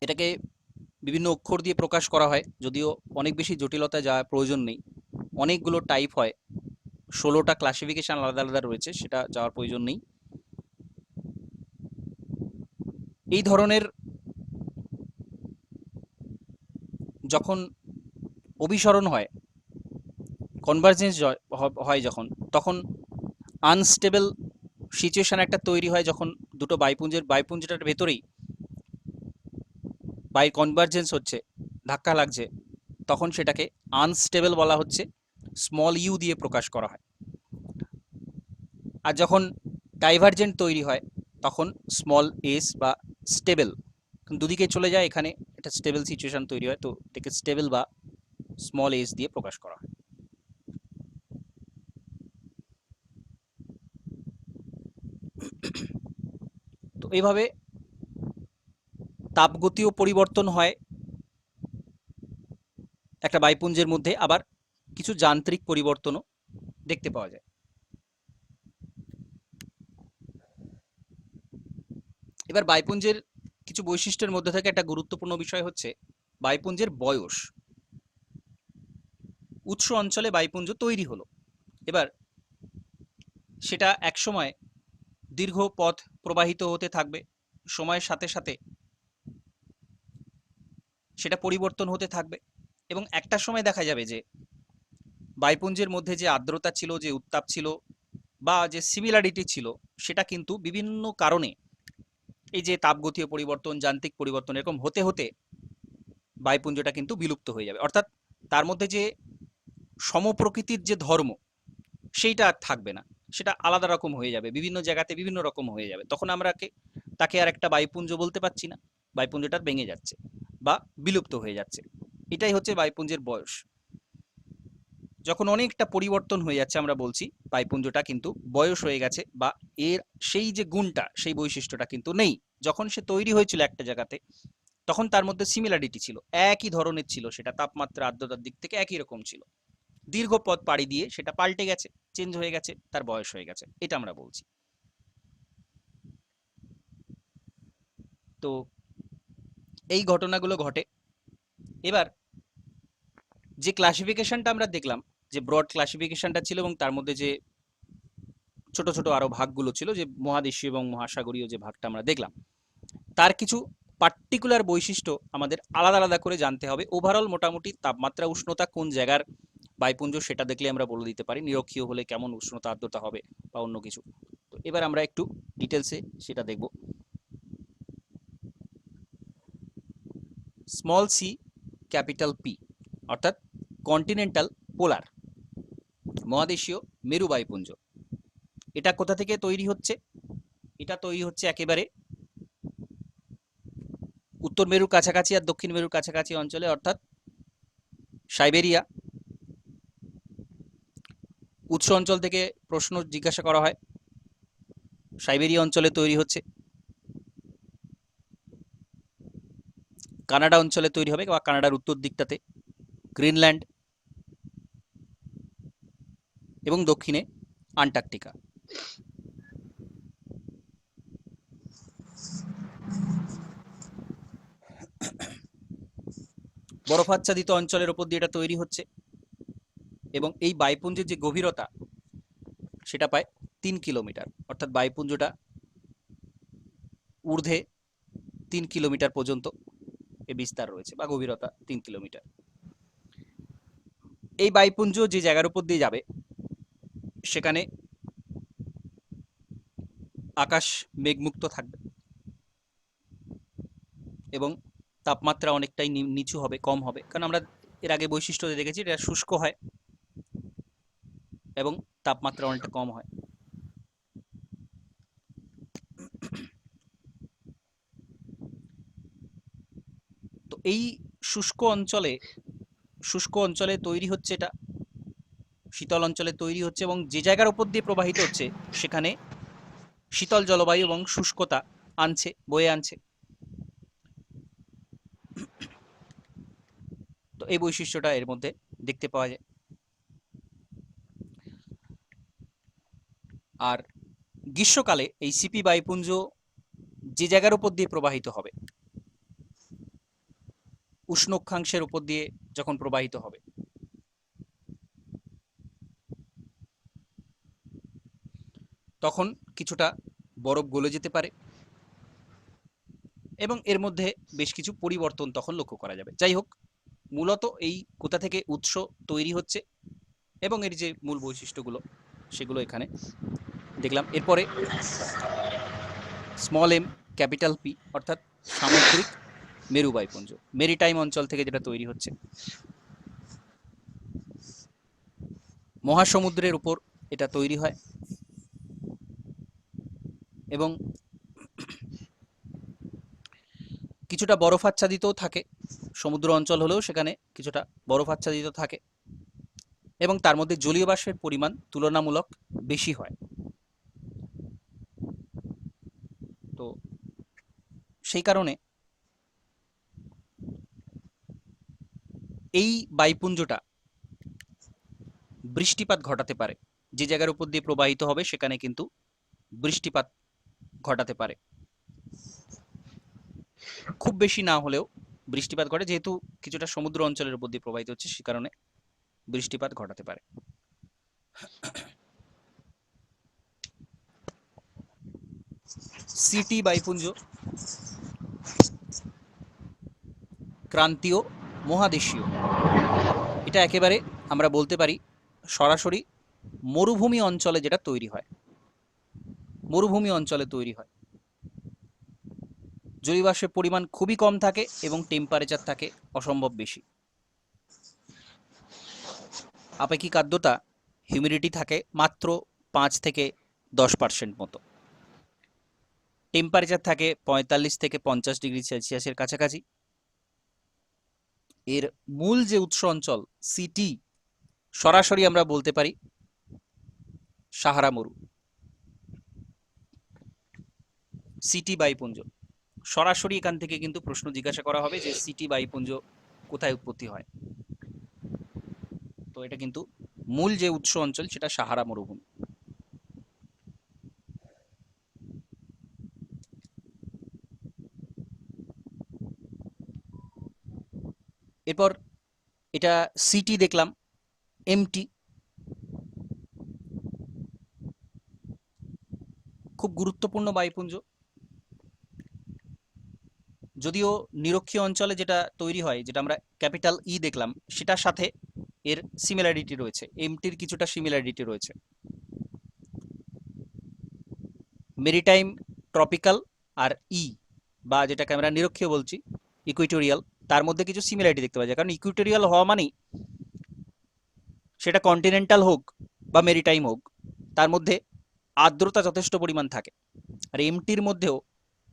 এটাকে বিভিন্ন অক্ষর দিয়ে প্রকাশ করা হয়, যদিও অনেক বেশি জটিলতা যাওয়ার প্রয়োজন নেই। অনেকগুলো টাইপ হয়, 16টা ক্লাসিফিকেশন আলাদা আলাদা রয়েছে, সেটা যাওয়ার প্রয়োজন নেই। এই ধরনের যখন অভিসরণ হয়, কনভার্জেন্স হয় যখন, তখন আনস্টেবল সিচুয়েশন একটা তৈরি হয়। যখন দুটো বায়ুপুঞ্জটার ভেতরেই বায়ুর কনভার্জেন্স হচ্ছে, ধাক্কা লাগছে, তখন সেটাকে আনস্টেবল বলা হচ্ছে, স্মল ইউ দিয়ে প্রকাশ করা হয়। আর যখন ডাইভারজেন্ট তৈরি হয়, তখন স্মল এস বা স্টেবল, দুদিকে চলে যায়, এখানে একটা স্টেবল সিচুয়েশন তৈরি হয়, তো এটাকে স্টেবল বা স্মল এস দিয়ে প্রকাশ করা হয়। তো এইভাবে তাপগতীয় পরিবর্তন হয় একটা বায়ুপুঞ্জের মধ্যে, আবার কিছু যান্ত্রিক পরিবর্তনও দেখতে পাওয়া যায়। এবার বায়ুপুঞ্জের কিছু বৈশিষ্ট্যের মধ্যে থেকে একটা গুরুত্বপূর্ণ বিষয় হচ্ছে বায়ুপুঞ্জের বয়স। উৎস অঞ্চলে বায়ুপুঞ্জ তৈরি হলো, এবার সেটা একসময় দীর্ঘ পথ প্রবাহিত হতে থাকবে, সময়ের সাথে সাথে সেটা পরিবর্তন হতে থাকবে, এবং একটা সময় দেখা যাবে যে বায়ুপুঞ্জের মধ্যে যে আর্দ্রতা ছিল, যে উত্তাপ ছিল, বা যে সিমিলারিটি ছিল, সেটা কিন্তু বিভিন্ন কারণে, এই যে তাপগতীয় পরিবর্তন, যান্ত্রিক পরিবর্তন, এরকম হতে হতে বায়ুপুঞ্জটা কিন্তু বিলুপ্ত হয়ে যাবে। অর্থাৎ তার মধ্যে যে সমপ্রকৃতির যে ধর্ম, সেইটা আর থাকবে না, সেটা আলাদা রকম হয়ে যাবে, বিভিন্ন জায়গাতে বিভিন্ন রকম হয়ে যাবে। তখন আমরা তাকে আর একটা বায়ুপুঞ্জ বলতে পারছি না, বায়ুপুঞ্জটা ভেঙে যাচ্ছে বা বিলুপ্ত হয়ে যাচ্ছে। এটাই হচ্ছে বায়ুপুঞ্জের বয়স। যখন অনেকটা পরিবর্তন হয়ে যাচ্ছে, আমরা বলছি বায়ুপুঞ্জটা কিন্তু বয়স হয়ে গেছে, বা এর সেই যে গুণটা, সেই বৈশিষ্ট্যটা কিন্তু নেই। যখন সে তৈরি হয়েছিল একটা জায়গাতে, তখন তার মধ্যে সিমিলারিটি ছিল, একই ধরনের ছিল, সেটা তাপমাত্রা আর্দ্রতার দিক থেকে একই রকম ছিল। দীর্ঘ পথ পাড়ি দিয়ে সেটা পাল্টে গেছে, চেঞ্জ হয়ে গেছে, তার বয়স হয়ে গেছে, এটা আমরা বলছি। তো এই ঘটনাগুলো ঘটে। এবার যে ক্লাসিফিকেশনটা আমরা দেখলাম, যে ব্রড ক্লাসিফিকেশনটা ছিল এবং তার মধ্যে যে ছোট ছোট আরো ভাগগুলো ছিল, যে মহাদেশীয় এবং মহাসাগরীয় যে ভাগটা আমরা দেখলাম, তার কিছু পার্টিকুলার বৈশিষ্ট্য আমাদের আলাদা আলাদা করে জানতে হবে। ওভারঅল মোটামুটি তাপমাত্রা উষ্ণতা কোন জায়গার বায়ুপুঞ্জ সেটা দেখলে আমরা বলে দিতে পারি নিরক্ষীয় হলে কেমন উষ্ণতা আর্দ্রতা হবে বা অন্য কিছু। তো এবার আমরা একটু ডিটেলসে সেটা দেখব। স্মল সি ক্যাপিটাল পি অর্থাৎ কন্টিনেন্টাল পোলার, মহাদেশীয় মেরু বায়ুপুঞ্জ। এটা কোথা থেকে তৈরি হচ্ছে? এটা তৈরি হচ্ছে একেবারে উত্তর মেরুর কাছাকাছি আর দক্ষিণ মেরুর কাছাকাছি অঞ্চলে, অর্থাৎ সাইবেরিয়া। উৎস অঞ্চল থেকে প্রশ্ন জিজ্ঞাসা করা হয়, সাইবেরিয়া অঞ্চলে তৈরি হচ্ছে। কানাডা অঞ্চলে তৈরি হবে বা কানাডার উত্তর দিকটাতে, গ্রিনল্যান্ড এবং দক্ষিণে আন্টার্কটিকা। বরফাচ্ছাদিত অঞ্চলের উপর দিয়ে এটা তৈরি হচ্ছে এবং এই বায়ুপুঞ্জের যে গভীরতা সেটা প্রায় 3 কিলোমিটার, অর্থাৎ বায়ুপুঞ্জটা ঊর্ধ্বে 3 কিলোমিটার পর্যন্ত এর বিস্তার রয়েছে বা গভীরতা 3 কিলোমিটার। এই বায়ুপুঞ্জ যে জায়গার উপর দিয়ে যাবে সেখানে আকাশ মেঘমুক্ত থাকবে এবং তাপমাত্রা অনেকটাই নিচু হবে, কম হবে, কারণ আমরা এর আগে বৈশিষ্ট্য দেখেছি এটা শুষ্ক হয় এবং তাপমাত্রা অনেকটা কম হয়। তো এই শুষ্ক অঞ্চলে তৈরি হচ্ছে, এটা শীতল অঞ্চলে তৈরি হচ্ছে এবং যে জায়গার উপর দিয়ে প্রবাহিত হচ্ছে সেখানে শীতল জলবায়ু এবং শুষ্কতা বয়ে আনছে। তো এই বৈশিষ্ট্যটা এর মধ্যে দেখতে পাওয়া যায়। আর গ্রীষ্মকালে এই সিপি বায়ুপুঞ্জ যে জায়গার উপর দিয়ে প্রবাহিত হবে, উষ্ণ অক্ষাংশের উপর দিয়ে যখন প্রবাহিত হবে, তখন কিছুটা বরফ গলে যেতে পারে এবং এর মধ্যে বেশ কিছু পরিবর্তন তখন লক্ষ্য করা যাবে। যাই হোক, মূলত এই কোথা থেকে উৎস তৈরি হচ্ছে এবং এর যে মূল বৈশিষ্ট্যগুলো সেগুলো এখানে দেখলাম। এরপরে স্মল এম ক্যাপিটাল পি অর্থাৎ সামুদ্রিক মেরু বায়ুপুঞ্জ, মেরিটাইম অঞ্চল থেকে যেটা তৈরি হচ্ছে, মহাসমুদ্রের উপর এটা তৈরি হয় এবং কিছুটা বরফাচ্ছাদিতও থাকে। সমুদ্র অঞ্চল হলেও সেখানে কিছুটা বরফাচ্ছাদিত থাকে এবং তার মধ্যে জলীয় বাষ্পের পরিমাণ তুলনামূলক বেশি হয়। তো সেই কারণে এই বায়ুপুঞ্জটা বৃষ্টিপাত ঘটাতে পারে। যে জায়গার উপর দিয়ে প্রবাহিত হবে সেখানে কিন্তু বৃষ্টিপাত ঘটাতে পারে, খুব বেশি না হলেও বৃষ্টিপাত ঘটে, যেহেতু কিছুটা সমুদ্র অঞ্চলের উপর দিয়ে প্রবাহিত হচ্ছে সে কারণে বৃষ্টিপাত ঘটাতে পারে। সিটি বায়ুপুঞ্জ ক্রান্তীয় মহাদেশীয়, এটা একেবারে আমরা বলতে পারি সরাসরি মরুভূমি অঞ্চলে যেটা তৈরি হয়, মরুভূমি অঞ্চলে তৈরি হয়। জলীয়বাষ্পের পরিমাণ খুবই কম থাকে এবং টেম্পারেচার থাকে অসম্ভব বেশি। আপেক্ষিক আর্দ্রতা হিউমিডিটি থাকে মাত্র 5 থেকে 10% মতো। টেম্পারেচার থাকে 45 থেকে 50 ডিগ্রি সেলসিয়াসের কাছাকাছি। এর মূল যে উৎস অঞ্চল সিটি, সরাসরি আমরা বলতে পারি সাহারা মরু। সিটি বায়ুপুঞ্জ সরাসরি এখান থেকে কিন্তু প্রশ্ন জিজ্ঞাসা করা হবে যে সিটি বায়ুপুঞ্জ কোথায় উৎপত্তি হয়। তো এটা কিন্তু মূল যে উৎস অঞ্চল সেটা সাহারা মরুভূমি। এরপর এটা সিটি দেখলাম, এমটি, খুব গুরুত্বপূর্ণ বায়ুপুঞ্জ। যদিও নিরক্ষীয় অঞ্চলে যেটা তৈরি হয়, যেটা আমরা ক্যাপিটাল ই দেখলাম, সেটার সাথে এর সিমিলারিটি রয়েছে, এমটির কিছুটা সিমিলারিটি রয়েছে। মেরিটাইম, ট্রপিক্যাল আর ই, বা যেটাকে আমরা নিরক্ষীয় বলছি, ইকুইটোরিয়াল, তার মধ্যে কিছু সিমিলারিটি দেখতে পাওয়া যায়। কারণ ইকুইটোরিয়াল হওয়া মানেই সেটা কন্টিনেন্টাল হোক বা মেরিটাইম হোক, তার মধ্যে আর্দ্রতা যথেষ্ট পরিমাণ থাকে। আর এমটির মধ্যেও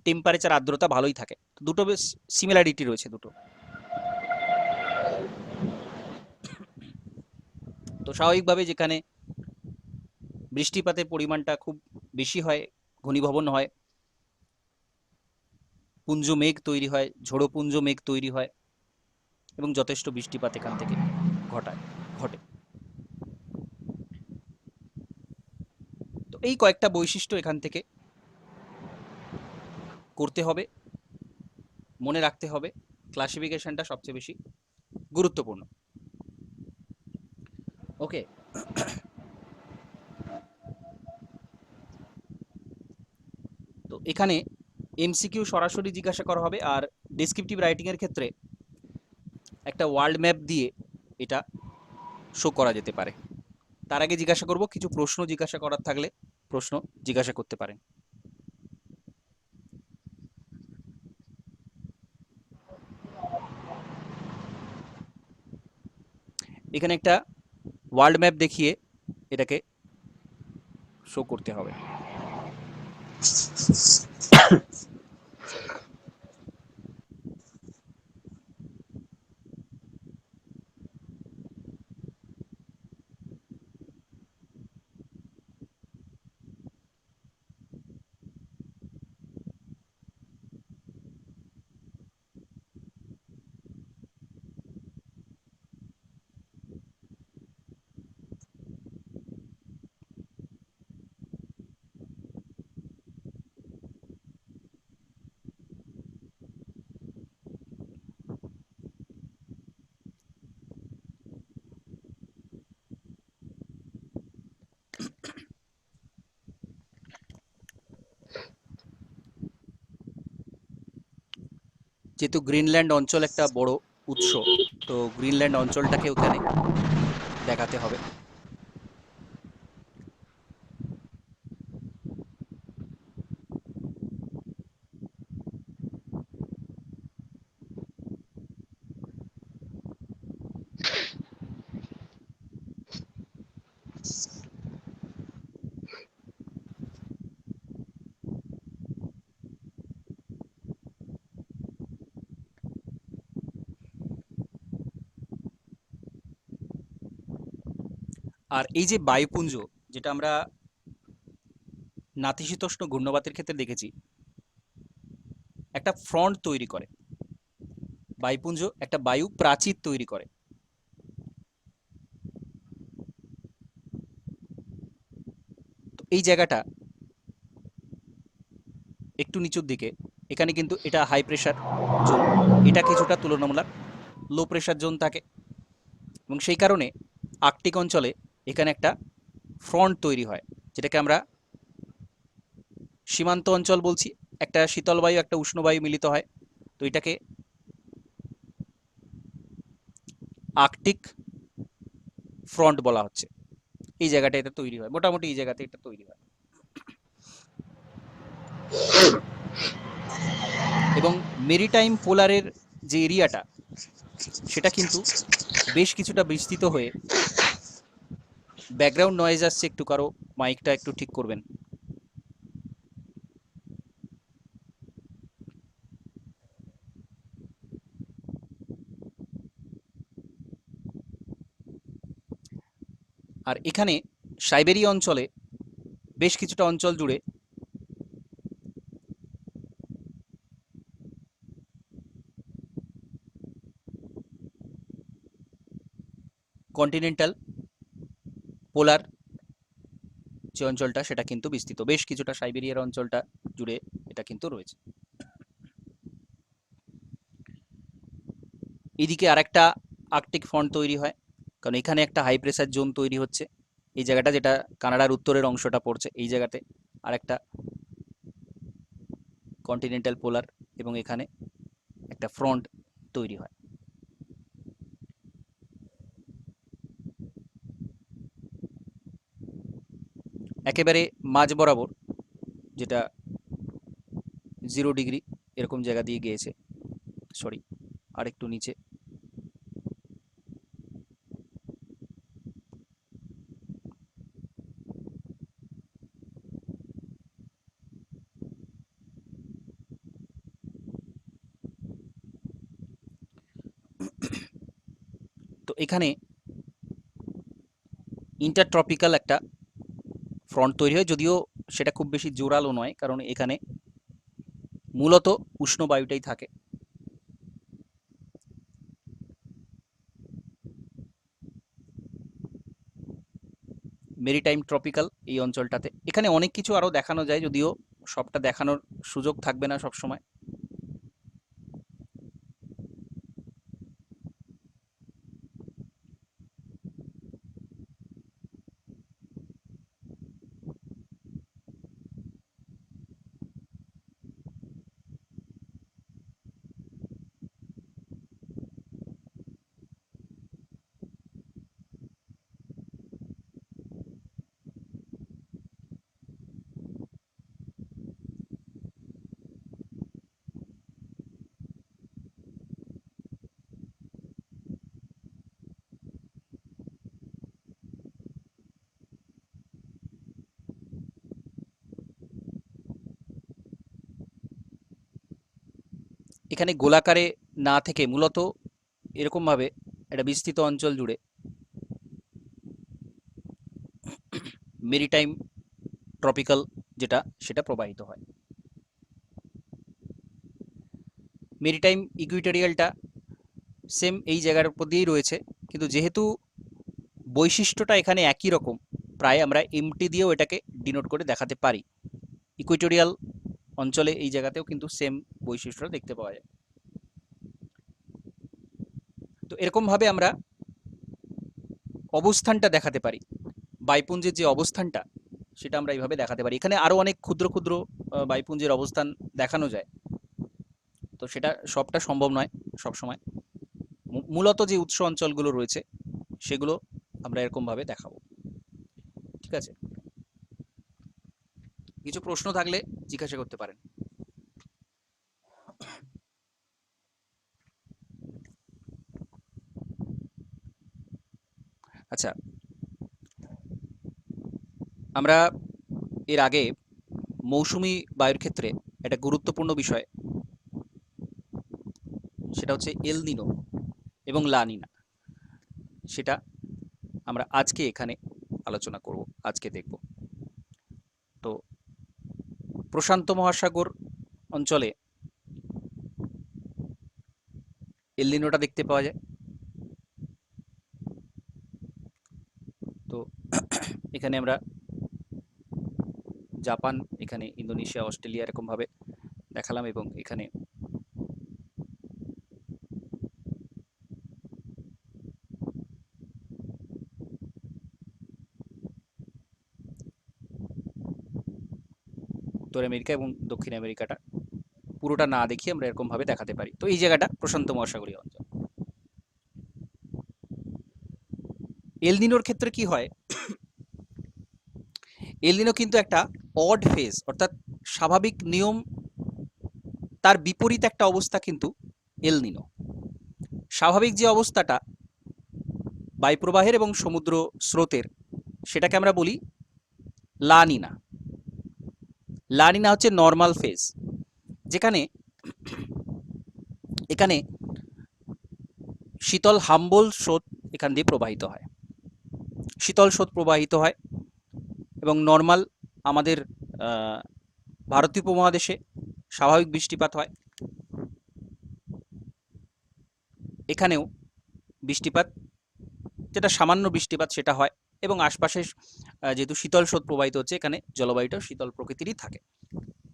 টেম্পারেচার, আর্দ্রতা ভালোই থাকে। দুটো বেশ সিমিলারিটি রয়েছে দুটো। তো স্বাভাবিকভাবে যেখানে বৃষ্টিপাতের পরিমাণটা খুব বেশি হয়, ঘনীভবন হয়, পুঞ্জ মেঘ তৈরি হয়, ঝোড়ো পুঞ্জ মেঘ তৈরি হয় এবং যথেষ্ট বৃষ্টিপাত এখান থেকে ঘটে। তো এই কয়েকটা বৈশিষ্ট্য এখান থেকে করতে হবে, মনে রাখতে হবে। ক্লাসিফিকেশনটা সবচেয়ে বেশি গুরুত্বপূর্ণ। ওকে, তো এখানে এমসিকিউ সরাসরি জিজ্ঞাসা করা হবে, আর ডেসক্রিপটিভ রাইটিং এর ক্ষেত্রে একটা ওয়ার্ল্ড ম্যাপ দিয়ে এটা শো করা যেতে পারে। তার আগে জিজ্ঞাসা করব, কিছু প্রশ্ন জিজ্ঞাসা করার থাকলে প্রশ্ন জিজ্ঞাসা করতে পারেন। এখানে একটা ওয়ার্ল্ড ম্যাপ দেখিয়ে এটাকে শো করতে হবে। যেহেতু গ্রিনল্যান্ড অঞ্চল একটা বড় উৎস, তো গ্রিনল্যান্ড অঞ্চলটাকে ওখানে দেখাতে হবে। আর এই যে বায়ুপুঞ্জ, যেটা আমরা নাতিশীতোষ্ণ ঘূর্ণবাতের ক্ষেত্রে দেখেছি, একটা ফ্রন্ট তৈরি করে। বায়ুপুঞ্জ একটা বায়ু প্রাচীর তৈরি করে। তো এই জায়গাটা একটু নিচুর দিকে, এখানে কিন্তু এটা হাই প্রেশার জোন, এটা কিছুটা তুলনামূলক লো প্রেশার জোন থাকে, এবং সেই কারণে আর্কটিক অঞ্চলে এখানে একটা ফ্রন্ট তৈরি হয়, যেটাকে আমরা সীমান্ত অঞ্চল বলছি। একটা শীতল বায়ু, একটা উষ্ণ বায়ু মিলিত হয়, তো এটাকে আর্কটিক ফ্রন্ট বলা হচ্ছে। এই জায়গাটা এটা তৈরি হয়, মোটামুটি এই জায়গাতে এটা তৈরি হয়। এবং মেরিটাইম পোলারের যে এরিয়াটা, সেটা কিন্তু বেশ কিছুটা বিস্তৃত হয়ে, ব্যাকগ্রাউন্ড নয়েজ আসছে একটু, কারো মাইকটা একটু ঠিক করবেন। আর এখানে সাইবেরিয়া অঞ্চলে বেশ কিছুটা অঞ্চল জুড়ে কন্টিনেন্টাল পোলার যে অঞ্চলটা, সেটা কিন্তু বিস্তৃত, বেশ কিছুটা সাইবেরিয়ার অঞ্চলটা জুড়ে এটা কিন্তু রয়েছে। এদিকে আরেকটা আর্কটিক ফ্রন্ট তৈরি হয়, কারণ এখানে একটা হাই প্রেসার জোন তৈরি হচ্ছে। এই জায়গাটা যেটা কানাডার উত্তরের অংশটা পড়ছে, এই জায়গাতে আরেকটা কন্টিনেন্টাল পোলার এবং এখানে একটা ফ্রন্ট তৈরি হয়। একেবারে মাঝ বরাবর, যেটা 0 ডিগ্রি এরকম জায়গা দিয়ে গিয়েছে, সরি আরেকটু নিচে, তো এখানে ইন্টারট্রপিক্যাল একটা ফ্রন্ট তৈরি হয়, যদিও সেটা খুব বেশি জোরালো নয়, কারণ এখানে মূলত উষ্ণ বায়ুটাই থাকে। মেরিটাইম ট্রপিক্যাল এই অঞ্চলটাতে, এখানে অনেক কিছু আরো দেখানো যায়, যদিও সবটা দেখানোর সুযোগ থাকবে না সব সময়। এখানে গোলাকারে না থেকে মূলত এরকম ভাবে একটা বিস্তৃত অঞ্চল জুড়ে মেরিটাইম ট্রপিক্যাল যেটা, সেটা প্রবাহিত হয়। মেরিটাইম ইকুইটোরিয়ালটা সেম এই জায়গার উপর দিয়েই রয়েছে, কিন্তু যেহেতু বৈশিষ্ট্যটা এখানে একই রকম, প্রায় আমরা এমটি দিয়েও এটাকে ডিনোট করে দেখাতে পারি। ইকুইটোরিয়াল অঞ্চলে এই জায়গাতেও কিন্তু সেম বৈশিষ্ট্যটা দেখতে পাওয়া যায়। তো এরকমভাবে আমরা অবস্থানটা দেখাতে পারি, বায়ুপুঞ্জের যে অবস্থানটা সেটা আমরা এইভাবে দেখাতে পারি। এখানে আরও অনেক ক্ষুদ্র ক্ষুদ্র বায়ুপুঞ্জের অবস্থান দেখানো যায়, তো সেটা সবটা সম্ভব নয় সবসময়। মূলত যে উৎস অঞ্চলগুলো রয়েছে সেগুলো আমরা এরকমভাবে দেখাবো। ঠিক আছে, কিছু প্রশ্ন থাকলে জিজ্ঞাসা করতে পারেন। আচ্ছা, আমরা এর আগে মৌসুমি বায়ুর ক্ষেত্রে একটা গুরুত্বপূর্ণ বিষয়, সেটা হচ্ছে এল নিনো এবং লা নিনা, সেটা আমরা আজকে এখানে আলোচনা করব, আজকে দেখব। তো প্রশান্ত মহাসাগর অঞ্চলে এল নিনোটা দেখতে পাওয়া যায়। তো এখানে আমরা জাপান, এখানে ইন্দোনেশিয়া, অস্ট্রেলিয়া এরকমভাবে দেখালাম, এবং এখানে উত্তর আমেরিকা এবং দক্ষিণ আমেরিকাটা পুরোটা না দেখিয়ে আমরা এরকমভাবে দেখাতে পারি। তো এই জায়গাটা প্রশান্ত মহাসাগরীয় অঞ্চল। এল নিনোর ক্ষেত্রে কি হয়, এল নিনো কিন্তু একটা অড ফেজ, অর্থাৎ স্বাভাবিক নিয়ম তার বিপরীত একটা অবস্থা কিন্তু এল নিনো। স্বাভাবিক যে অবস্থাটা বায়ুপ্রবাহের এবং সমুদ্র স্রোতের, সেটাকে আমরা বলি লা নিনা। লা নিনা হচ্ছে নর্মাল ফেজ, যেখানে এখানে শীতল হাম্বল স্রোত এখান দিয়ে প্রবাহিত হয়, শীতল স্রোত প্রবাহিত হয়, এবং নর্মাল আমাদের ভারতীয় উপমহাদেশে স্বাভাবিক বৃষ্টিপাত হয়। এখানেও বৃষ্টিপাত, যেটা সামান্য বৃষ্টিপাত সেটা হয়, এবং আশপাশে যেহেতু শীতল স্রোত প্রবাহিত হচ্ছে, এখানে জলবায়ুটা শীতল প্রকৃতিরই থাকে,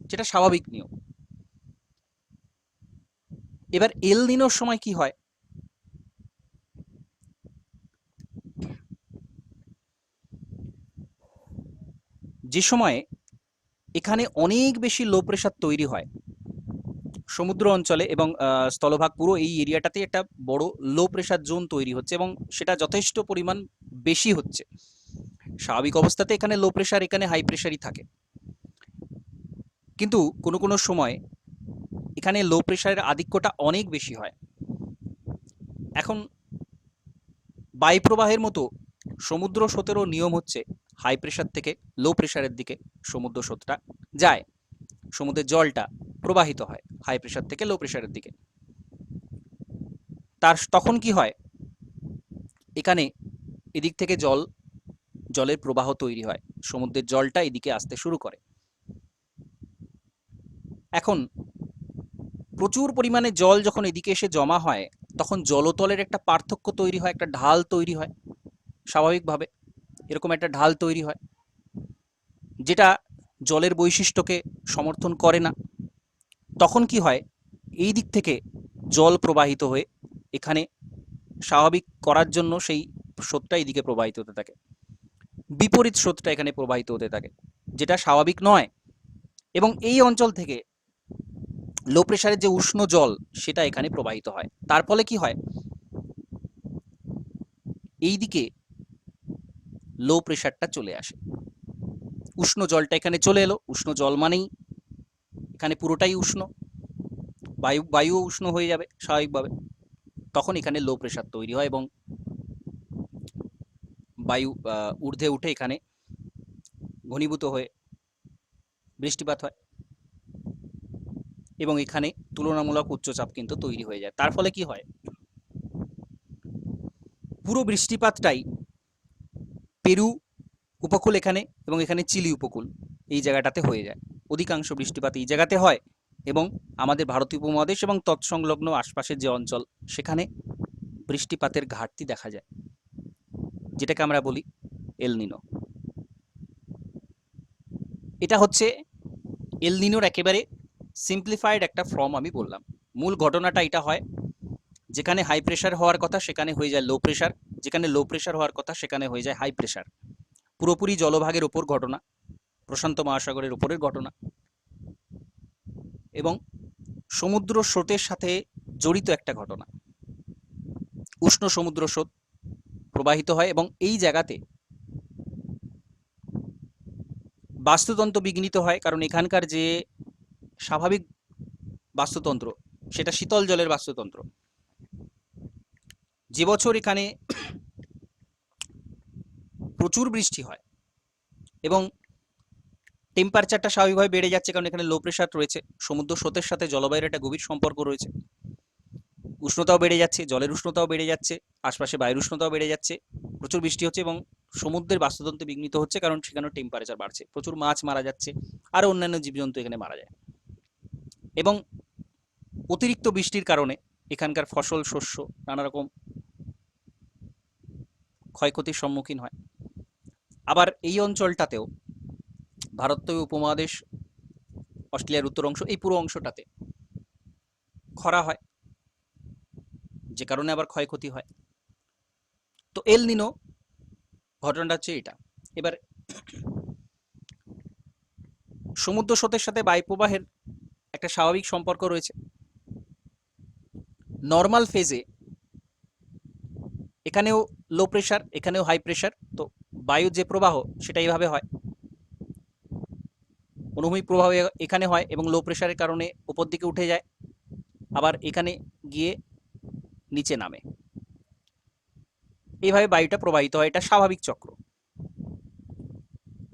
যেটা স্বাভাবিক নিয়ম। এবার এল নিনোর সময় কি হয়, যে সময়ে এখানে অনেক বেশি লো প্রেশার তৈরি হয় সমুদ্র অঞ্চলে এবং স্থলভাগ পুরো এই এরিয়াটাতে একটা বড় লো প্রেশার জোন তৈরি হচ্ছে এবং সেটা যথেষ্ট পরিমাণ বেশি হচ্ছে। স্বাভাবিক অবস্থাতে এখানে লো প্রেশার, এখানে হাই প্রেশারই থাকে, কিন্তু কোনো কোনো সময় এখানে লো প্রেশারের আধিক্যটা অনেক বেশি হয়। এখন বায়ুপ্রবাহের মতো সমুদ্র স্রোতেরও নিয়ম হচ্ছে হাই প্রেশার থেকে লো প্রেশারের দিকে সমুদ্র স্রোতটা যায়, সমুদ্রের জলটা প্রবাহিত হয় হাই প্রেশার থেকে লো প্রেশারের দিকে। তখন কি হয়, এখানে এদিক থেকে জলের প্রবাহ তৈরি হয়, সমুদ্রের জলটা এদিকে আসতে শুরু করে। এখন প্রচুর পরিমাণে জল যখন এদিকে এসে জমা হয় তখন জলতলের একটা পার্থক্য তৈরি হয়, একটা ঢাল তৈরি হয়, স্বাভাবিকভাবে এরকম একটা ঢাল তৈরি হয় যেটা জলের বৈশিষ্ট্যকে সমর্থন করে না। তখন কি হয়, এই দিক থেকে জল প্রবাহিত হয়ে এখানে স্বাভাবিক করার জন্য সেই স্রোতটা এইদিকে প্রবাহিত হতে থাকে, বিপরীত স্রোতটা এখানে প্রবাহিত হতে থাকে, যেটা স্বাভাবিক নয়। এবং এই অঞ্চল থেকে লো প্রেশারের যে উষ্ণ জল সেটা এখানে প্রবাহিত হয়। তার ফলে কি হয়, এই দিকে লো প্রেশারটা চলে আসে, উষ্ণ জলটা এখানে চলে এলো। উষ্ণ জল মানেই এখানে পুরোটাই উষ্ণ, বায়ুও উষ্ণ হয়ে যাবে স্বাভাবিকভাবে। তখন এখানে লো প্রেশার তৈরি হয় এবং বায়ু ঊর্ধ্বে উঠে এখানে ঘনীভূত হয়ে বৃষ্টিপাত হয় এবং এখানে তুলনামূলক উচ্চচাপ কিন্তু তৈরি হয়ে যায়। তার ফলে কি হয়, পুরো বৃষ্টিপাতটাই পেরু উপকূল এখানে এবং এখানে চিলি উপকূল এই জায়গাটাতে হয়ে যায়। অধিকাংশ বৃষ্টিপাত এই জায়গাতে হয় এবং আমাদের ভারতীয় উপমহাদেশ এবং তৎসংলগ্ন আশপাশের যে অঞ্চল সেখানে বৃষ্টিপাতের ঘাটতি দেখা যায়, যেটাকে আমরা বলি এল নিনো। এটা হচ্ছে এল নিনোর একেবারে সিম্পলিফাইড একটা ফর্ম আমি বললাম। মূল ঘটনাটা এটা হয়, যেখানে হাই প্রেশার হওয়ার কথা সেখানে হয়ে যায় লো প্রেশার, যেখানে লো প্রেশার হওয়ার কথা সেখানে হয়ে যায় হাই প্রেশার। পুরোপুরি জলভাগের ওপর ঘটনা, প্রশান্ত মহাসাগরের ওপরের ঘটনা এবং সমুদ্র স্রোতের সাথে জড়িত একটা ঘটনা। উষ্ণ সমুদ্র স্রোত প্রবাহিত হয় এবং এই জায়গাতে বাস্তুতন্ত্র বিঘ্নিত হয়, কারণ এখানকার যে স্বাভাবিক বাস্তুতন্ত্র সেটা শীতল জলের বাস্তুতন্ত্র। যে বছর এখানে প্রচুর বৃষ্টি হয় এবং টেম্পারেচারটা স্বাভাবিকভাবে বেড়ে যাচ্ছে, কারণ এখানে লো প্রেশার রয়েছে, সমুদ্র স্রোতের সাথে জলবায়ুর একটা গভীর সম্পর্ক রয়েছে, উষ্ণতাও বেড়ে যাচ্ছে, জলের উষ্ণতাও বেড়ে যাচ্ছে, আশপাশে বায়ুর উষ্ণতাও বেড়ে যাচ্ছে, প্রচুর বৃষ্টি হচ্ছে এবং সমুদ্রের বাস্তুতন্ত্র বিঘ্নিত হচ্ছে, কারণ সেখানে টেম্পারেচার বাড়ছে, প্রচুর মাছ মারা যাচ্ছে, আরও অন্যান্য জীবজন্তু এখানে মারা যায় এবং অতিরিক্ত বৃষ্টির কারণে এখানকার ফসল শস্য নানা রকম ক্ষয়ক্ষতির সম্মুখীন হয়। আবার এই অঞ্চলটাতেও ভারতীয় উপমহাদেশ, অস্ট্রেলিয়ার উত্তর অংশ, এই পুরো অংশটাতে খরা হয়, যে কারণে আবার ক্ষয়ক্ষতি হয়। তো এল নিনো ঘটনাটা হচ্ছে এটা। এবার সমুদ্র স্রোতের সাথে বায়ুপ্রবাহের একটা স্বাভাবিক সম্পর্ক রয়েছে। নর্মাল ফেজে এখানেও লো প্রেশার, এখানেও হাই প্রেশার, তো বায়ুর যে প্রবাহ সেটা এইভাবে হয়, অনুভূমিক প্রবাহ এখানে হয় এবং লো প্রেশারের কারণে উপর দিকে উঠে যায়, আবার এখানে গিয়ে নিচে নামে, এইভাবে বায়ুটা প্রবাহিত হয়, এটা স্বাভাবিক চক্র।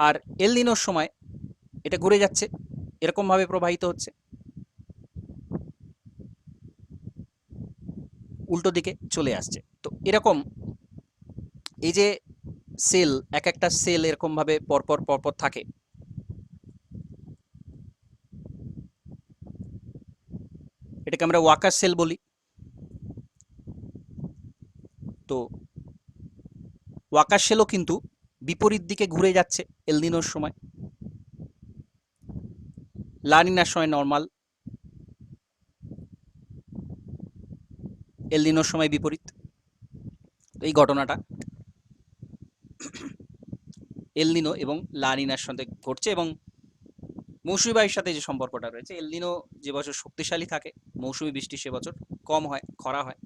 আর এল নিনোর সময় এটা ঘুরে যাচ্ছে, এরকমভাবে প্রবাহিত হচ্ছে, উল্টো দিকে চলে আসছে। তো এরকম এই যে সেল, এক একটা সেল এরকমভাবে পরপর পরপর থাকে, এটাকে আমরা ওয়াকার সেল বলি। তো ওয়াকার সেলও কিন্তু বিপরীত দিকে ঘুরে যাচ্ছে এল নিনোর সময়, লা নিনার সময় নর্মাল, এল নিনোর সময় বিপরীত। এই ঘটনাটা এল নিনো এবং লা নিনার সাথে ঘটছে, এবং মৌসুমী বায়ুর সাথে যে সম্পর্কটা রয়েছে, এল নিনো যে বছর শক্তিশালী থাকে, মৌসুমী বৃষ্টি সে বছর কম হয়, খরা হয়।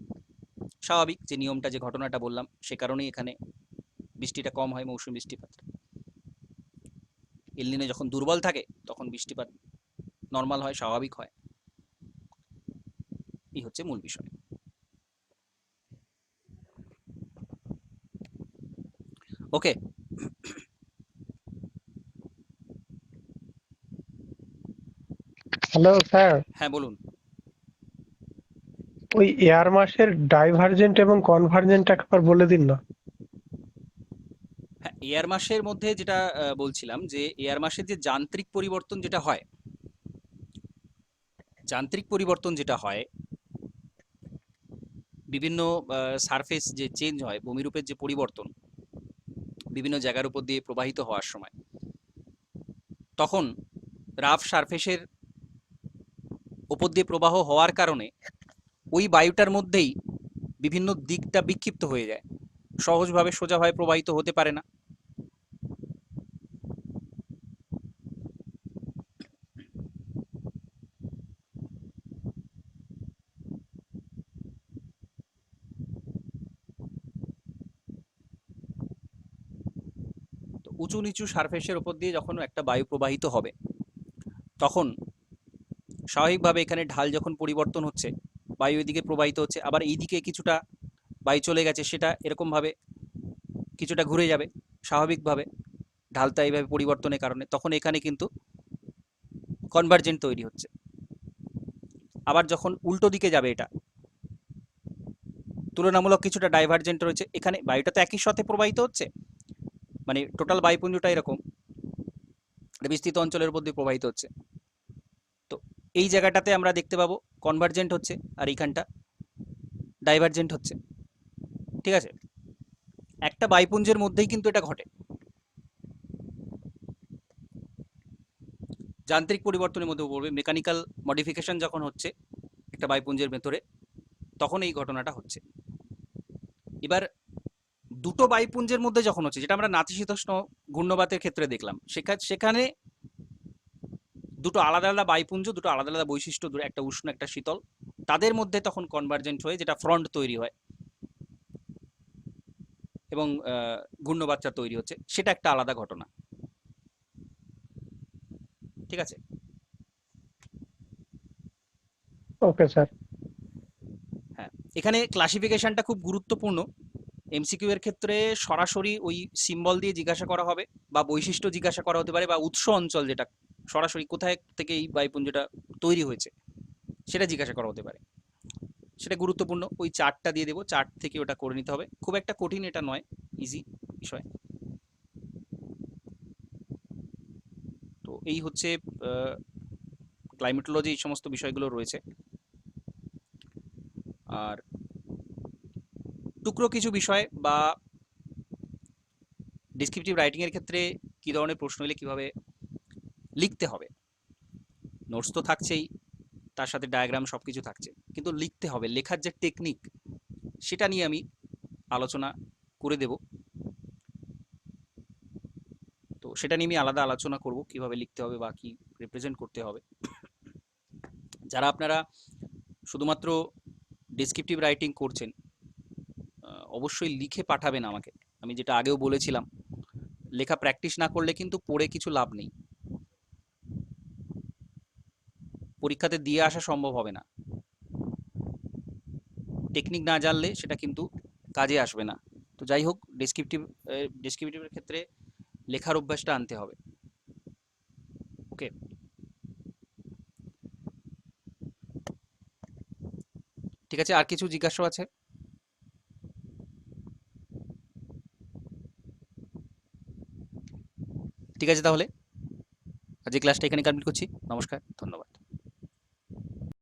স্বাভাবিক, যে নিয়মটা, যে ঘটনাটা বললাম, সে কারণেই এখানে বৃষ্টিটা কম হয়, মৌসুমী বৃষ্টিপাত। এল নিনো যখন দুর্বল থাকে তখন বৃষ্টিপাত নর্মাল হয়, স্বাভাবিক হয়। এই হচ্ছে মূল বিষয়। ওকে। হ্যালো স্যার, হ্যাঁ বলুন। ওই এয়ার মাসের ডাইভারজেন্ট এবং কনভার্জেন্ট একবার বলে দিন না। হ্যাঁ, এয়ার মাসের মধ্যে যেটা বলছিলাম, যে এয়ার মাসের যে যান্ত্রিক পরিবর্তন যেটা হয়, যান্ত্রিক পরিবর্তন যেটা হয়, বিভিন্ন সারফেস যে চেঞ্জ হয়, ভূমিরূপের যে পরিবর্তন বিভিন্ন জায়গার উপর দিয়ে প্রবাহিত হওয়ার সময়, তখন রাফ সারফেসের ওপর দিয়ে প্রবাহ হওয়ার কারণে ওই বায়ুটার মধ্যেই বিভিন্ন দিকটা বিক্ষিপ্ত হয়ে যায়, সহজভাবে সোজাভাবে প্রবাহিত হতে পারে না। তো উঁচু নিচু সারফেসের ওপর দিয়ে যখন একটা বায়ু প্রবাহিত হবে, তখন স্বাভাবিকভাবে এখানে ঢাল যখন পরিবর্তন হচ্ছে, বায়ু এদিকে প্রবাহিত হচ্ছে, আবার এইদিকে কিছুটা বায়ু চলে গেছে, সেটা এরকমভাবে কিছুটা ঘুরে যাবে স্বাভাবিকভাবে, ঢালটা এইভাবে পরিবর্তনের কারণে, তখন এখানে কিন্তু কনভার্জেন্ট তৈরি হচ্ছে। আবার যখন উল্টো দিকে যাবে, এটা তুলনামূলক কিছুটা ডাইভার্জেন্ট রয়েছে, এখানে বায়ুটা তো একই সাথে প্রবাহিত হচ্ছে, মানে টোটাল বায়ুপুঞ্জটা এরকম বিস্তৃত অঞ্চলের উপর দিয়ে প্রবাহিত হচ্ছে। তো এই জায়গাটাতে আমরা দেখতে পাবো কনভার্জেন্ট হচ্ছে, আর এইখানটা ডাইভার্জেন্ট হচ্ছে। ঠিক আছে, একটা বায়ুপুঞ্জের মধ্যেই কিন্তু এটা ঘটে। যান্ত্রিক পরিবর্তনের মধ্যে পড়বে, মেকানিক্যাল মডিফিকেশন যখন হচ্ছে একটা বায়ুপুঞ্জের ভেতরে, তখন এই ঘটনাটা হচ্ছে। এবার দুটো বায়ুপুঞ্জের মধ্যে যখন হচ্ছে, যেটা আমরা নাতিশীতোষ্ণ ঘূর্ণবাতের ক্ষেত্রে দেখলাম, সেখানে দুটো আলাদা আলাদা বায়ুপুঞ্জ, দুটো আলাদা আলাদা বৈশিষ্ট্য, একটা উষ্ণ একটা শীতল, তাদের মধ্যে তখন কনভার্জেন্ট হয়ে যেটা ফ্রন্ট তৈরি হয় এবং ঘূর্ণবাতটা তৈরি হচ্ছে, সেটা একটা আলাদা ঘটনা। ঠিক আছে। Okay sir. হ্যাঁ, এখানে ক্লাসিফিকেশনটা খুব গুরুত্বপূর্ণ। এমসিকিউ এর ক্ষেত্রে সরাসরি ওই সিম্বল দিয়ে জিজ্ঞাসা করা হবে, বা বৈশিষ্ট্য জিজ্ঞাসা করা হতে পারে, বা উৎস অঞ্চল, যেটা সরাসরি কোথায় থেকে এই বায়ুপুঞ্জটা তৈরি হয়েছে সেটা জিজ্ঞাসা করা হতে পারে। সেটা গুরুত্বপূর্ণ, ওই চার্টটা দিয়ে দেবো, চার্ট থেকে ওটা করে নিতে হবে, খুব একটা কঠিন এটা নয়, ইজি বিষয়। তো এই হচ্ছে ক্লাইমেটোলজি, এই সমস্ত বিষয়গুলো রয়েছে। আর টুকরো কিছু বিষয় বা ডিসক্রিপটিভ রাইটিং এর ক্ষেত্রে কি ধরনের প্রশ্ন এলে কিভাবে লিখতে হবে, নোটস তো থাকছেই, তার সাথে ডায়াগ্রাম সব কিছু থাকছে, কিন্তু লিখতে হবে, লেখার যে টেকনিক সেটা নিয়ে আমি আলোচনা করে দেব। তো সেটা নিয়ে আমি আলাদা আলোচনা করব, কিভাবে লিখতে হবে বা কি রিপ্রেজেন্ট করতে হবে। যারা আপনারা শুধুমাত্র ডেসক্রিপটিভ রাইটিং করছেন, অবশ্যই লিখে পাঠাবেন আমাকে। আমি যেটা আগেও বলেছিলাম, লেখা প্র্যাকটিস না করলে কিন্তু পড়ে কিছু লাভ নেই, পরীক্ষাতে দিয়ে আসা সম্ভব হবে না। টেকনিক না জানলে সেটা কিন্তু কাজে আসবে না। তো যাই হোক, ডেসক্রিপটিভের ক্ষেত্রে লেখার অভ্যাসটা আনতে হবে। ওকে। ঠিক আছে, আর কিছু জিজ্ঞাসা আছে? ঠিক আছে, তাহলে আজকে ক্লাসটা এখানে কমপ্লিট করছি। নমস্কার, ধন্যবাদ।